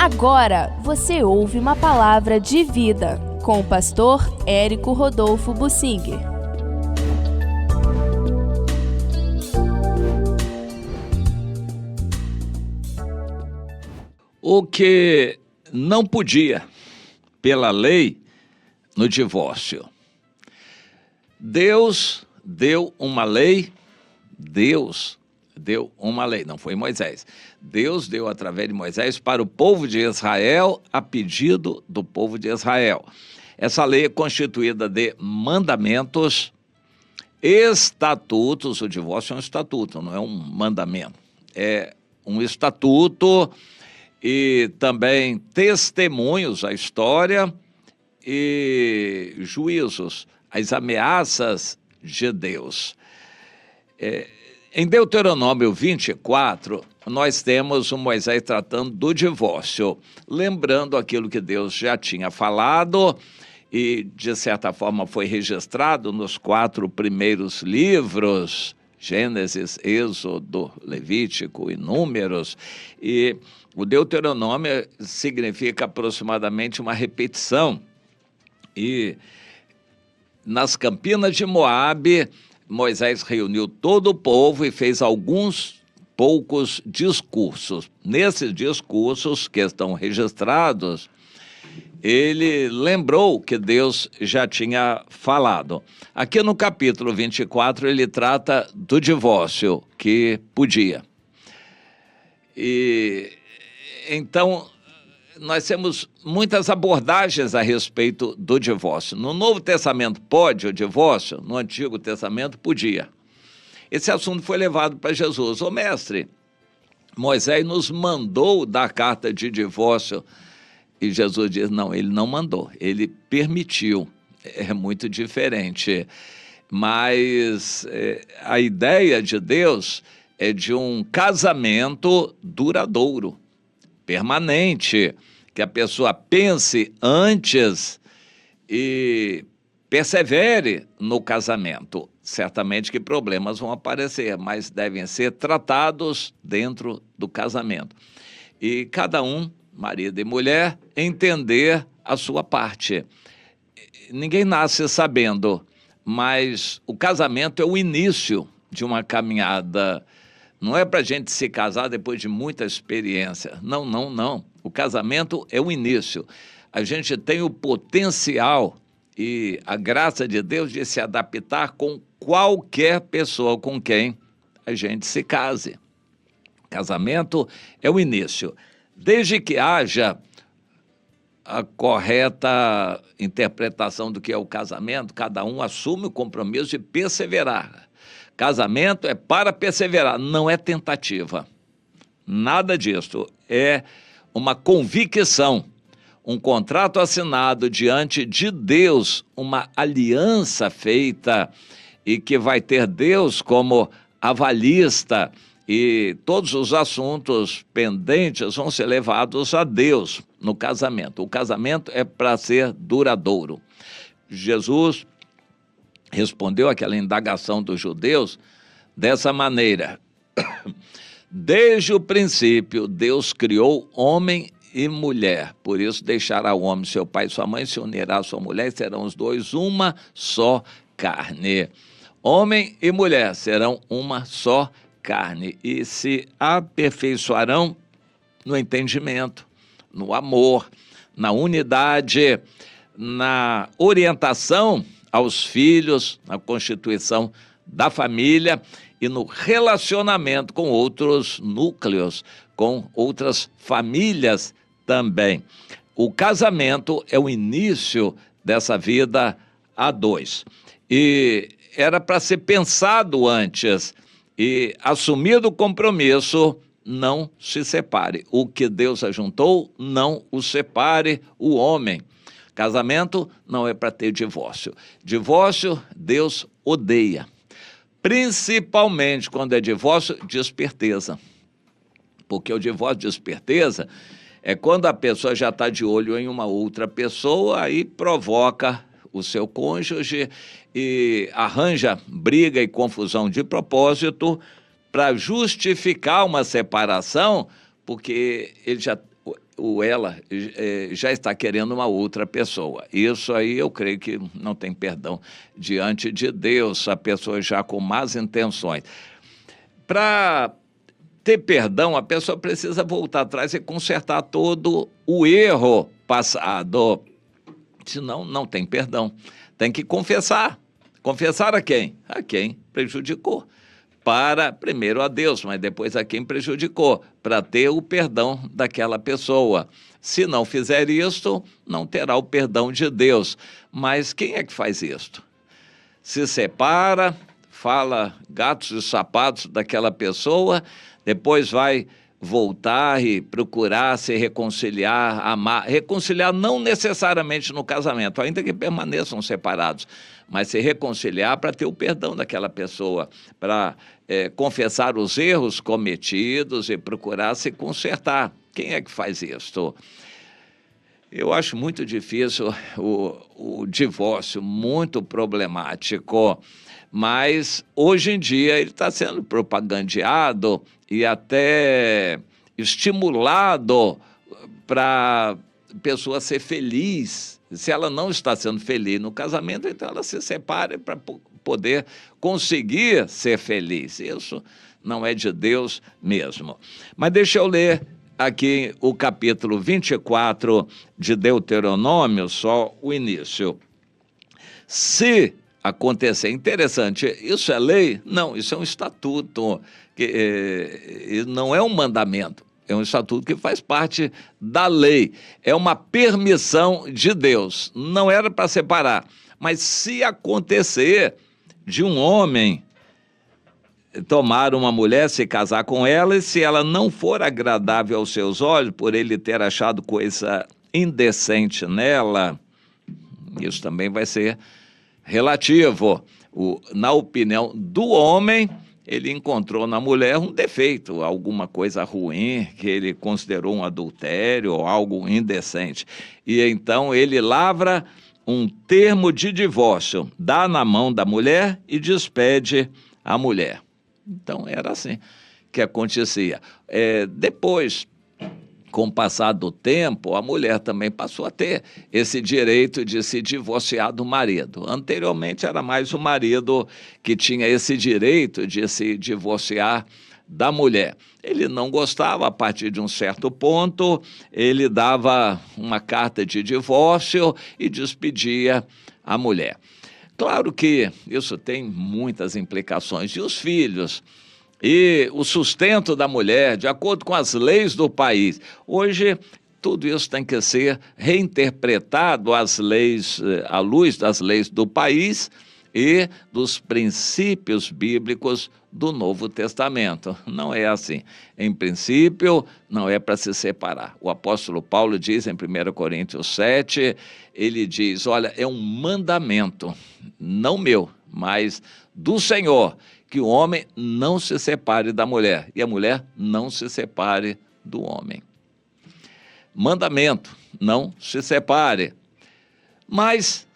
Agora você ouve uma palavra de vida com o pastor Érico Rodolfo Bussinger. O que não podia, pela lei, no divórcio. Deus deu uma lei, não foi Moisés. Deus deu através de Moisés para o povo de Israel a pedido do povo de Israel. Essa lei é constituída de mandamentos, estatutos. O divórcio é um estatuto, não é um mandamento. É um estatuto e também testemunhos, a história e juízos, as ameaças de Deus. Em Deuteronômio 24, nós temos o Moisés tratando do divórcio, lembrando aquilo que Deus já tinha falado e, de certa forma, foi registrado nos 4 primeiros livros, Gênesis, Êxodo, Levítico e Números. E o Deuteronômio significa aproximadamente uma repetição. E nas Campinas de Moabe, Moisés reuniu todo o povo e fez poucos discursos. Nesses discursos que estão registrados, ele lembrou que Deus já tinha falado. Aqui no capítulo 24, ele trata do divórcio, que podia. E então, nós temos muitas abordagens a respeito do divórcio. No Novo Testamento pode o divórcio? No Antigo Testamento podia. Esse assunto foi levado para Jesus. Ô mestre, Moisés nos mandou dar carta de divórcio. E Jesus diz, não, ele não mandou, ele permitiu. É muito diferente. Mas a ideia de Deus é de um casamento duradouro, permanente, que a pessoa pense antes e persevere no casamento. Certamente que problemas vão aparecer, mas devem ser tratados dentro do casamento. E cada um, marido e mulher, entender a sua parte. Ninguém nasce sabendo, mas o casamento é o início de uma caminhada. Não é para a gente se casar depois de muita experiência. Não. O casamento é o início. A gente tem o potencial e a graça de Deus de se adaptar com qualquer pessoa com quem a gente se case. Casamento é o início. Desde que haja a correta interpretação do que é o casamento, cada um assume o compromisso de perseverar. Casamento é para perseverar, não é tentativa. Nada disso. É uma convicção, um contrato assinado diante de Deus, uma aliança feita e que vai ter Deus como avalista e todos os assuntos pendentes vão ser levados a Deus no casamento. O casamento é para ser duradouro. Jesus respondeu àquela indagação dos judeus dessa maneira. Desde o princípio, Deus criou homem e mulher. Por isso, deixará o homem seu pai e sua mãe, se unirá à sua mulher, e serão os dois uma só carne. Homem e mulher serão uma só carne e se aperfeiçoarão no entendimento, no amor, na unidade, na orientação aos filhos, na constituição da família e no relacionamento com outros núcleos, com outras famílias também. O casamento é o início dessa vida a dois. E era para ser pensado antes e assumido o compromisso, não se separe. O que Deus ajuntou, não o separe o homem. Casamento não é para ter divórcio. Divórcio, Deus odeia. Principalmente quando é divórcio de esperteza. Porque o divórcio de esperteza é quando a pessoa já está de olho em uma outra pessoa, aí provoca o seu cônjuge e arranja briga e confusão de propósito para justificar uma separação, porque ele já ela já está querendo uma outra pessoa. Isso aí eu creio que não tem perdão diante de Deus, a pessoa já com más intenções. Para ter perdão, a pessoa precisa voltar atrás e consertar todo o erro passado. Senão, não tem perdão. Tem que confessar. Confessar a quem? A quem prejudicou. Para, primeiro a Deus, mas depois a quem prejudicou, para ter o perdão daquela pessoa. Se não fizer isto, não terá o perdão de Deus. Mas quem é que faz isto? Se separa, fala gatos e sapatos daquela pessoa, depois vai voltar e procurar se reconciliar, amar. Reconciliar não necessariamente no casamento, ainda que permaneçam separados, mas se reconciliar para ter o perdão daquela pessoa, para confessar os erros cometidos e procurar se consertar. Quem é que faz isso? Eu acho muito difícil o divórcio, muito problemático, mas hoje em dia ele está sendo propagandeado e até estimulado para a pessoa ser feliz. Se ela não está sendo feliz no casamento, então ela se separa para poder conseguir ser feliz. Isso não é de Deus mesmo. Mas deixa eu ler aqui o capítulo 24 de Deuteronômio, só o início. Se acontecer, interessante, isso é lei? Não, isso é um estatuto, que não é um mandamento, é um estatuto que faz parte da lei, é uma permissão de Deus, não era para separar, mas se acontecer de um homem tomar uma mulher, se casar com ela, e se ela não for agradável aos seus olhos, por ele ter achado coisa indecente nela, isso também vai ser relativo. Na opinião do homem, ele encontrou na mulher um defeito, alguma coisa ruim, que ele considerou um adultério ou algo indecente. E então ele lavra um termo de divórcio, dá na mão da mulher e despede a mulher. Então, era assim que acontecia. Depois, com o passar do tempo, a mulher também passou a ter esse direito de se divorciar do marido. Anteriormente, era mais o marido que tinha esse direito de se divorciar da mulher. Ele não gostava, a partir de um certo ponto, ele dava uma carta de divórcio e despedia a mulher. Claro que isso tem muitas implicações. E os filhos? E o sustento da mulher, de acordo com as leis do país. Hoje, tudo isso tem que ser reinterpretado à luz das leis do país e dos princípios bíblicos do Novo Testamento. Não é assim. Em princípio, não é para se separar. O apóstolo Paulo diz em 1 Coríntios 7, ele diz, olha, é um mandamento, não meu, mas do Senhor, que o homem não se separe da mulher e a mulher não se separe do homem. Mandamento, não se separe. Mas,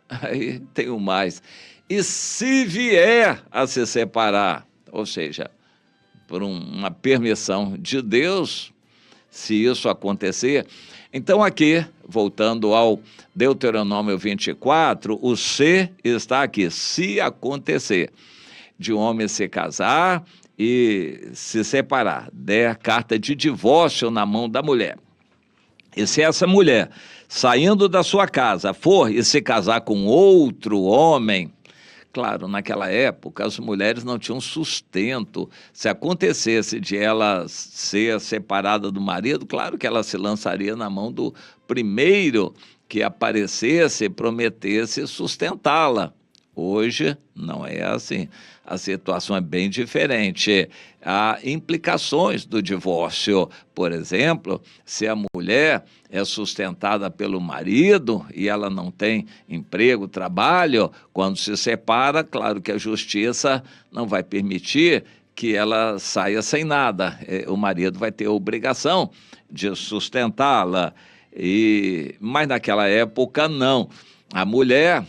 aí tem o mais, e se vier a se separar, ou seja, por uma permissão de Deus, se isso acontecer, então aqui, voltando ao Deuteronômio 24, o se está aqui, se acontecer, de um homem se casar e se separar, der carta de divórcio na mão da mulher. E se essa mulher, saindo da sua casa, for e se casar com outro homem, claro, naquela época as mulheres não tinham sustento. Se acontecesse de ela ser separada do marido, claro que ela se lançaria na mão do primeiro que aparecesse e prometesse sustentá-la. Hoje não é assim, a situação é bem diferente. Há implicações do divórcio, por exemplo, se a mulher é sustentada pelo marido e ela não tem emprego, trabalho, quando se separa, claro que a justiça não vai permitir que ela saia sem nada. O marido vai ter a obrigação de sustentá-la, mas naquela época não. A mulher,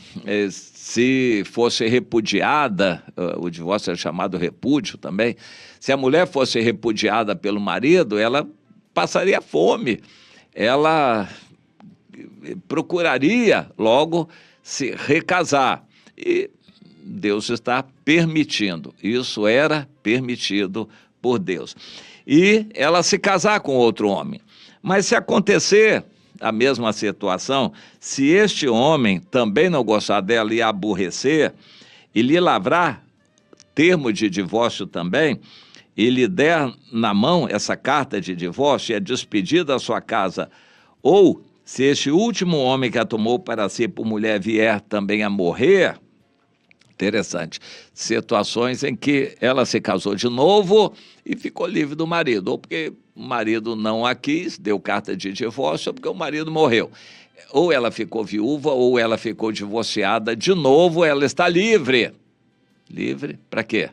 se fosse repudiada, o divórcio é chamado repúdio também, se a mulher fosse repudiada pelo marido, ela passaria fome, ela procuraria logo se recasar. E Deus está permitindo, isso era permitido por Deus. E ela se casar com outro homem. Mas se acontecer a mesma situação, se este homem também não gostar dela e a aborrecer, e lhe lavrar termo de divórcio também, e lhe der na mão essa carta de divórcio e a despedir da sua casa, ou se este último homem que a tomou para si por mulher vier também a morrer, interessante, situações em que ela se casou de novo e ficou livre do marido, ou porque o marido não a quis, deu carta de divórcio, ou porque o marido morreu. Ou ela ficou viúva, ou ela ficou divorciada, de novo ela está livre. Livre para quê?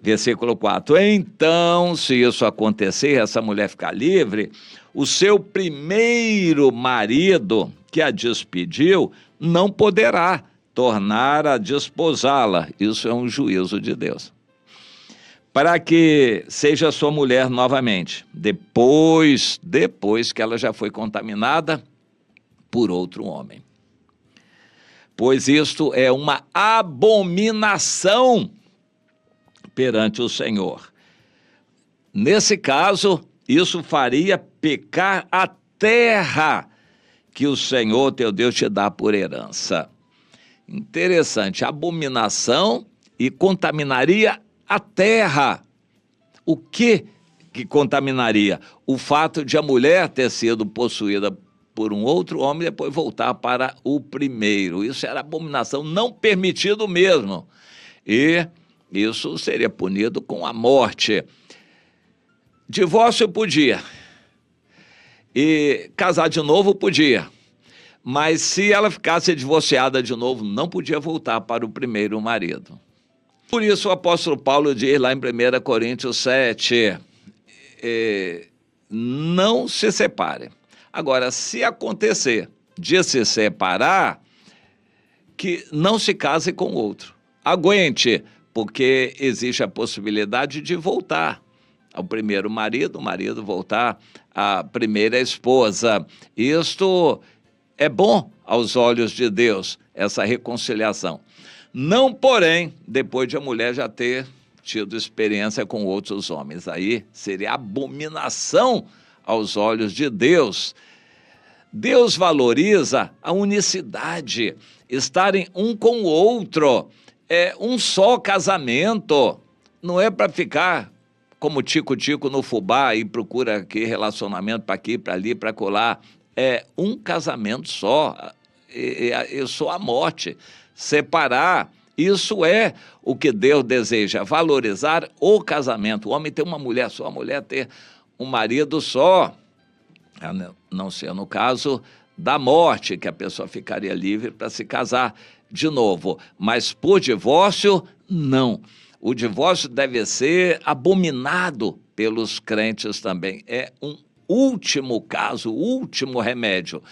Versículo 4. Então, se isso acontecer, essa mulher ficar livre, o seu primeiro marido, que a despediu, não poderá tornar a desposá-la. Isso é um juízo de Deus. Para que seja sua mulher novamente, depois que ela já foi contaminada por outro homem. Pois isto é uma abominação perante o Senhor. Nesse caso, isso faria pecar a terra que o Senhor teu Deus te dá por herança. Interessante, abominação e contaminaria a terra. O que contaminaria? O fato de a mulher ter sido possuída por um outro homem e depois voltar para o primeiro. Isso era abominação, não permitido mesmo. E isso seria punido com a morte. Divórcio podia. E casar de novo podia. Mas se ela ficasse divorciada de novo, não podia voltar para o primeiro marido. Por isso o apóstolo Paulo diz lá em 1 Coríntios 7, não se separem. Agora, se acontecer de se separar, que não se case com outro. Aguente, porque existe a possibilidade de voltar ao primeiro marido, o marido voltar à primeira esposa. Isto é bom aos olhos de Deus, essa reconciliação. Não, porém, depois de a mulher já ter tido experiência com outros homens. Aí seria abominação aos olhos de Deus. Deus valoriza a unicidade, estarem um com o outro. É um só casamento. Não é para ficar como tico-tico no fubá e procura aqui relacionamento para aqui, para ali, para colar. É um casamento só. Eu sou a morte. Separar, isso é o que Deus deseja, valorizar o casamento. O homem ter uma mulher só, a mulher ter um marido só, a não ser no caso da morte, que a pessoa ficaria livre para se casar de novo. Mas por divórcio, não. O divórcio deve ser abominado pelos crentes também. É um último caso, último remédio.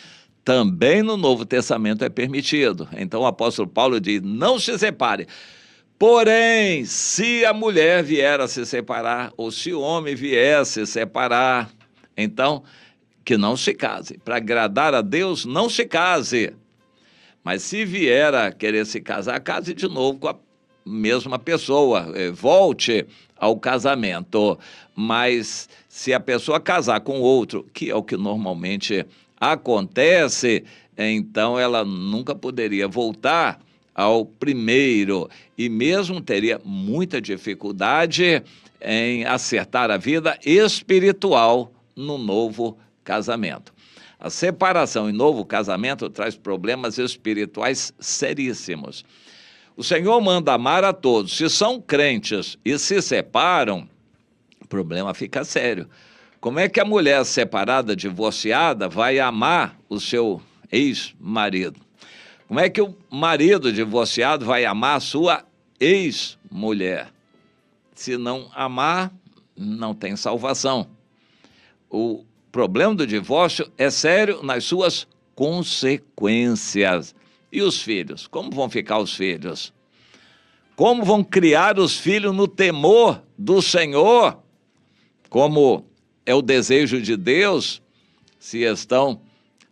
Também no Novo Testamento é permitido. Então o apóstolo Paulo diz, não se separe. Porém, se a mulher vier a se separar, ou se o homem vier a se separar, então que não se case. Para agradar a Deus, não se case. Mas se vier a querer se casar, case de novo com a mesma pessoa. Volte ao casamento. Mas se a pessoa casar com outro, que é o que normalmente acontece, então ela nunca poderia voltar ao primeiro e mesmo teria muita dificuldade em acertar a vida espiritual no novo casamento. A separação em novo casamento traz problemas espirituais seríssimos. O Senhor manda amar a todos. Se são crentes e se separam, o problema fica sério. Como é que a mulher separada, divorciada, vai amar o seu ex-marido? Como é que o marido divorciado vai amar a sua ex-mulher? Se não amar, não tem salvação. O problema do divórcio é sério nas suas consequências. E os filhos? Como vão ficar os filhos? Como vão criar os filhos no temor do Senhor? Como é o desejo de Deus, se estão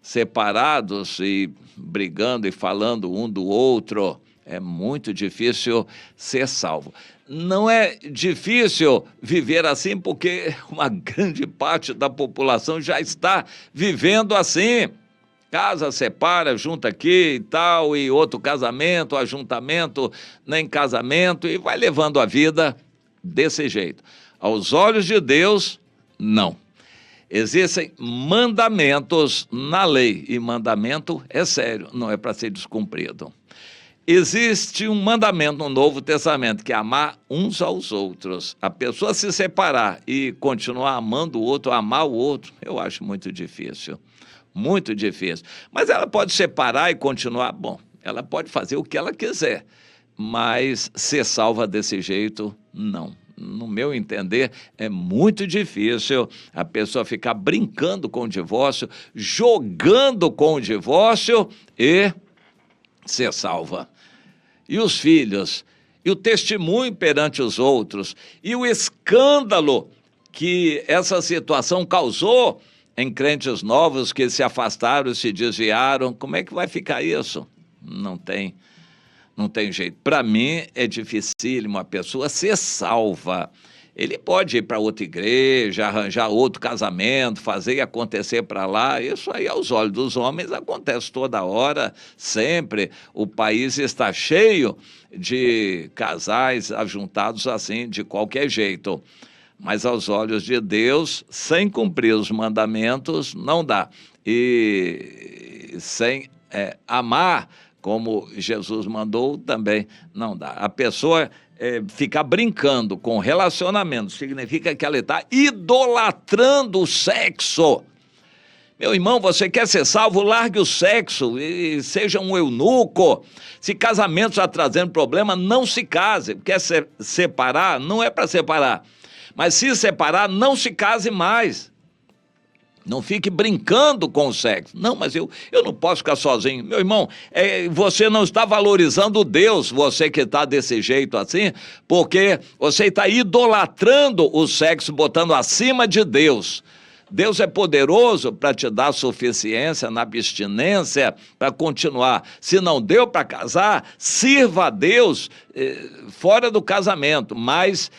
separados e brigando e falando um do outro, é muito difícil ser salvo. Não é difícil viver assim porque uma grande parte da população já está vivendo assim. Casa, separa, junta aqui e tal, e outro casamento, ajuntamento, nem casamento, e vai levando a vida desse jeito. Aos olhos de Deus, não. Existem mandamentos na lei, e mandamento é sério, não é para ser descumprido. Existe um mandamento no Novo Testamento, que é amar uns aos outros. A pessoa se separar e continuar amando o outro, amar o outro, eu acho muito difícil. Muito difícil. Mas ela pode separar e continuar, bom, ela pode fazer o que ela quiser, mas ser salva desse jeito, não. No meu entender, é muito difícil a pessoa ficar brincando com o divórcio, jogando com o divórcio e ser salva. E os filhos, e o testemunho perante os outros, e o escândalo que essa situação causou em crentes novos que se afastaram, se desviaram, como é que vai ficar isso? Não tem jeito. Para mim é dificílimo a pessoa ser salva. Ele pode ir para outra igreja, arranjar outro casamento, fazer e acontecer para lá. Isso aí, aos olhos dos homens, acontece toda hora, sempre. O país está cheio de casais ajuntados assim, de qualquer jeito. Mas aos olhos de Deus, sem cumprir os mandamentos, não dá. E sem amar, como Jesus mandou, também não dá. A pessoa ficar brincando com relacionamento significa que ela está idolatrando o sexo. Meu irmão, você quer ser salvo? Largue o sexo e seja um eunuco. Se casamento está trazendo problema, não se case. Quer separar? Não é para separar. Mas se separar, não se case mais. Não fique brincando com o sexo. Não, mas eu não posso ficar sozinho. Meu irmão, você não está valorizando Deus, você que está desse jeito assim, porque você está idolatrando o sexo, botando acima de Deus. Deus é poderoso para te dar suficiência na abstinência para continuar. Se não deu para casar, sirva a Deus fora do casamento, mas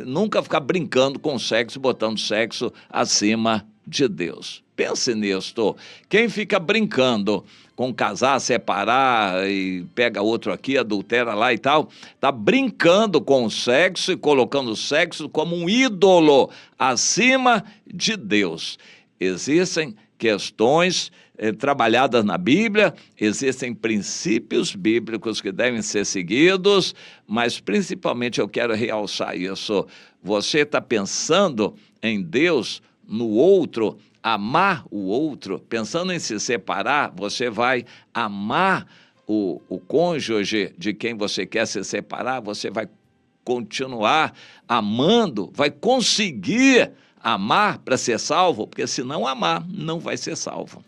nunca ficar brincando com sexo, botando sexo acima de Deus. Pense nisto. Quem fica brincando com casar, separar e pega outro aqui, adultera lá e tal, está brincando com o sexo e colocando o sexo como um ídolo acima de Deus. Existem questões trabalhadas na Bíblia, existem princípios bíblicos que devem ser seguidos, mas principalmente eu quero realçar isso. Você está pensando em Deus, no outro, amar o outro, pensando em se separar, você vai amar o cônjuge de quem você quer se separar, você vai continuar amando, vai conseguir amar para ser salvo, porque se não amar, não vai ser salvo.